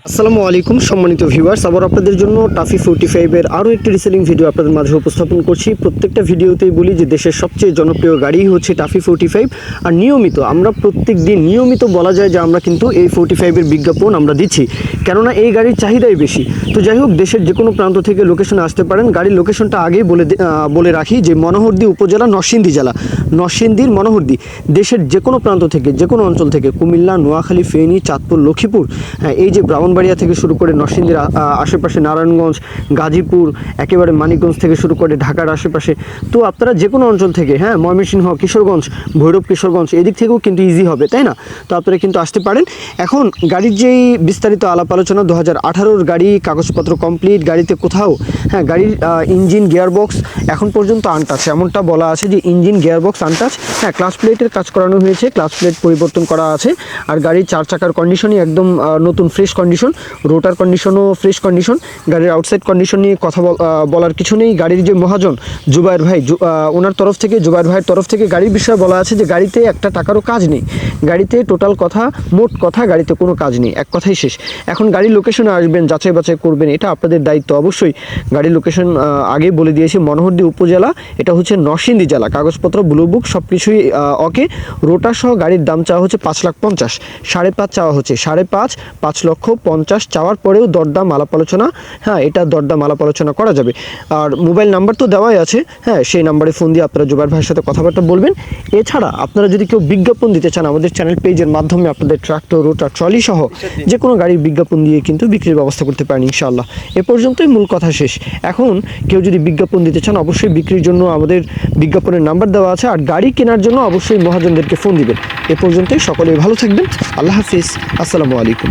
আসসালামু আলাইকুম সম্মানিত ভিউয়ার্স, আবার আপনাদের জন্য টাফি 45 এর আরও একটি রিসেলিং ভিডিও আপনাদের মাঝে উপস্থাপন করছি। প্রত্যেকটা ভিডিওতেই বলি যে দেশের সবচেয়ে জনপ্রিয় গাড়ি হচ্ছে টাফি 45। আর নিয়মিত আমরা প্রত্যেক দিন নিয়মিত বলা যায় যে আমরা কিন্তু এই 45 এর বিজ্ঞাপন আমরা দিচ্ছি, কেননা এই গাড়ির চাহিদাই বেশি। তো যাই হোক, দেশের যে কোনো প্রান্ত থেকে লোকেশনে আসতে পারেন। গাড়ির লোকেশনটা আগেই বলে রাখি যে মনোহরদী উপজেলা, নরসিংদী জেলা, নরসিংদীর মনোহরদী। দেশের যে কোনো প্রান্ত থেকে, যে কোনো অঞ্চল থেকে, কুমিল্লা, নোয়াখালী, ফেনী, চাঁদপুর, লক্ষ্মীপুর, এই যে ব্রাহ্মণবাড়িয়া থেকে শুরু করে নরসিংদীর আশেপাশে নারায়ণগঞ্জ, গাজীপুর, একেবারে মানিকগঞ্জ থেকে শুরু করে ঢাকার আশেপাশে, তো আপনারা যে কোনো অঞ্চল থেকে, ময়মনসিংহ, কিশোরগঞ্জ, ভৈরব, কিশোরগঞ্জ, এদিক থেকেও কিন্তু ইজি হবে, তাই না? তো আপনারা কিন্তু আসতে পারেন। এখন গাড়ির যেই বিস্তারিত আলাপ আলোচনা, 2018-র গাড়ি, কাগজপত্র কমপ্লিট, গাড়িতে কোথাও গাড়ির ইঞ্জিন, গিয়ারবক্স এখন পর্যন্ত আনটাচ, এমনটা বলা আছে যে ইঞ্জিন, গিয়ারবক্স আনটাচ। ক্লাস প্লেটের কাজ করানো হয়েছে, ক্লাস প্লেট পরিবর্তন করা আছে। আর গাড়ির 4 চাকার কন্ডিশনই একদম নতুন ফ্রেশ কন্ডিশন, রোটার কন্ডিশনও ফ্রেশ কন্ডিশন। গাড়ির আউটসাইড কন্ডিশন নিয়ে কথা বলার কিছু নেই। গাড়ির যে মহাজন জুবায়ের ভাই, ওনার তরফ থেকে, জুবায়ের ভাইয়ের তরফ থেকে গাড়ির বিষয়ে বলা আছে যে গাড়িতে একটা টাকারও কাজ নেই। গাড়িতে টোটাল কথা, মোট কথা, গাড়িতে কোনো কাজ নেই, এক কথাই শেষ। এখন গাড়ির লোকেশনে আসবেন, যাচাই বাছাই করবেন, এটা আপনাদের দায়িত্ব। অবশ্যই গাড়ির লোকেশন আগে বলে দিয়েছি, মনোহরদী উপজেলা, এটা হচ্ছে নরসিংদী জেলা। কাগজপত্র, ব্লু বুক সব কিছুই ওকে। রোটার সহ গাড়ির দাম চাওয়া হচ্ছে 5,50,000, 5.5 চাওয়া হচ্ছে, 5.5, 5,50,000 চাওয়ার পরেও দরদাম আলাপ আলোচনা, এটা দরদাম আলাপ আলোচনা করা যাবে। আর মোবাইল নাম্বার তো দেওয়াই আছে, সেই নাম্বারে ফোন দিয়ে আপনারা জুবায়ের ভাইয়ের সাথে কথাবার্তা বলবেন। এছাড়া আপনারা যদি কেউ বিজ্ঞাপন দিতে চান, আমাদের চ্যানেল পেজের মাধ্যমে আপনাদের ট্রাক্টর, রোটার, ট্রলি সহ যে কোনো গাড়ির বিজ্ঞাপন দিয়ে কিন্তু বিক্রির ব্যবস্থা করতে পারেন ইনশাআল্লাহ। এ পর্যন্তই মূল কথা শেষ। এখন কেউ যদি বিজ্ঞাপন দিতে চান, অবশ্যই বিক্রির জন্য আমাদের বিজ্ঞাপনের নাম্বার দেওয়া আছে। আর গাড়ি কেনার জন্য অবশ্যই মহাজনদেরকে ফোন দিবেন। এ পর্যন্তই, সকলেই ভালো থাকবেন। আল্লাহ হাফিজ, আসসালামু আলাইকুম।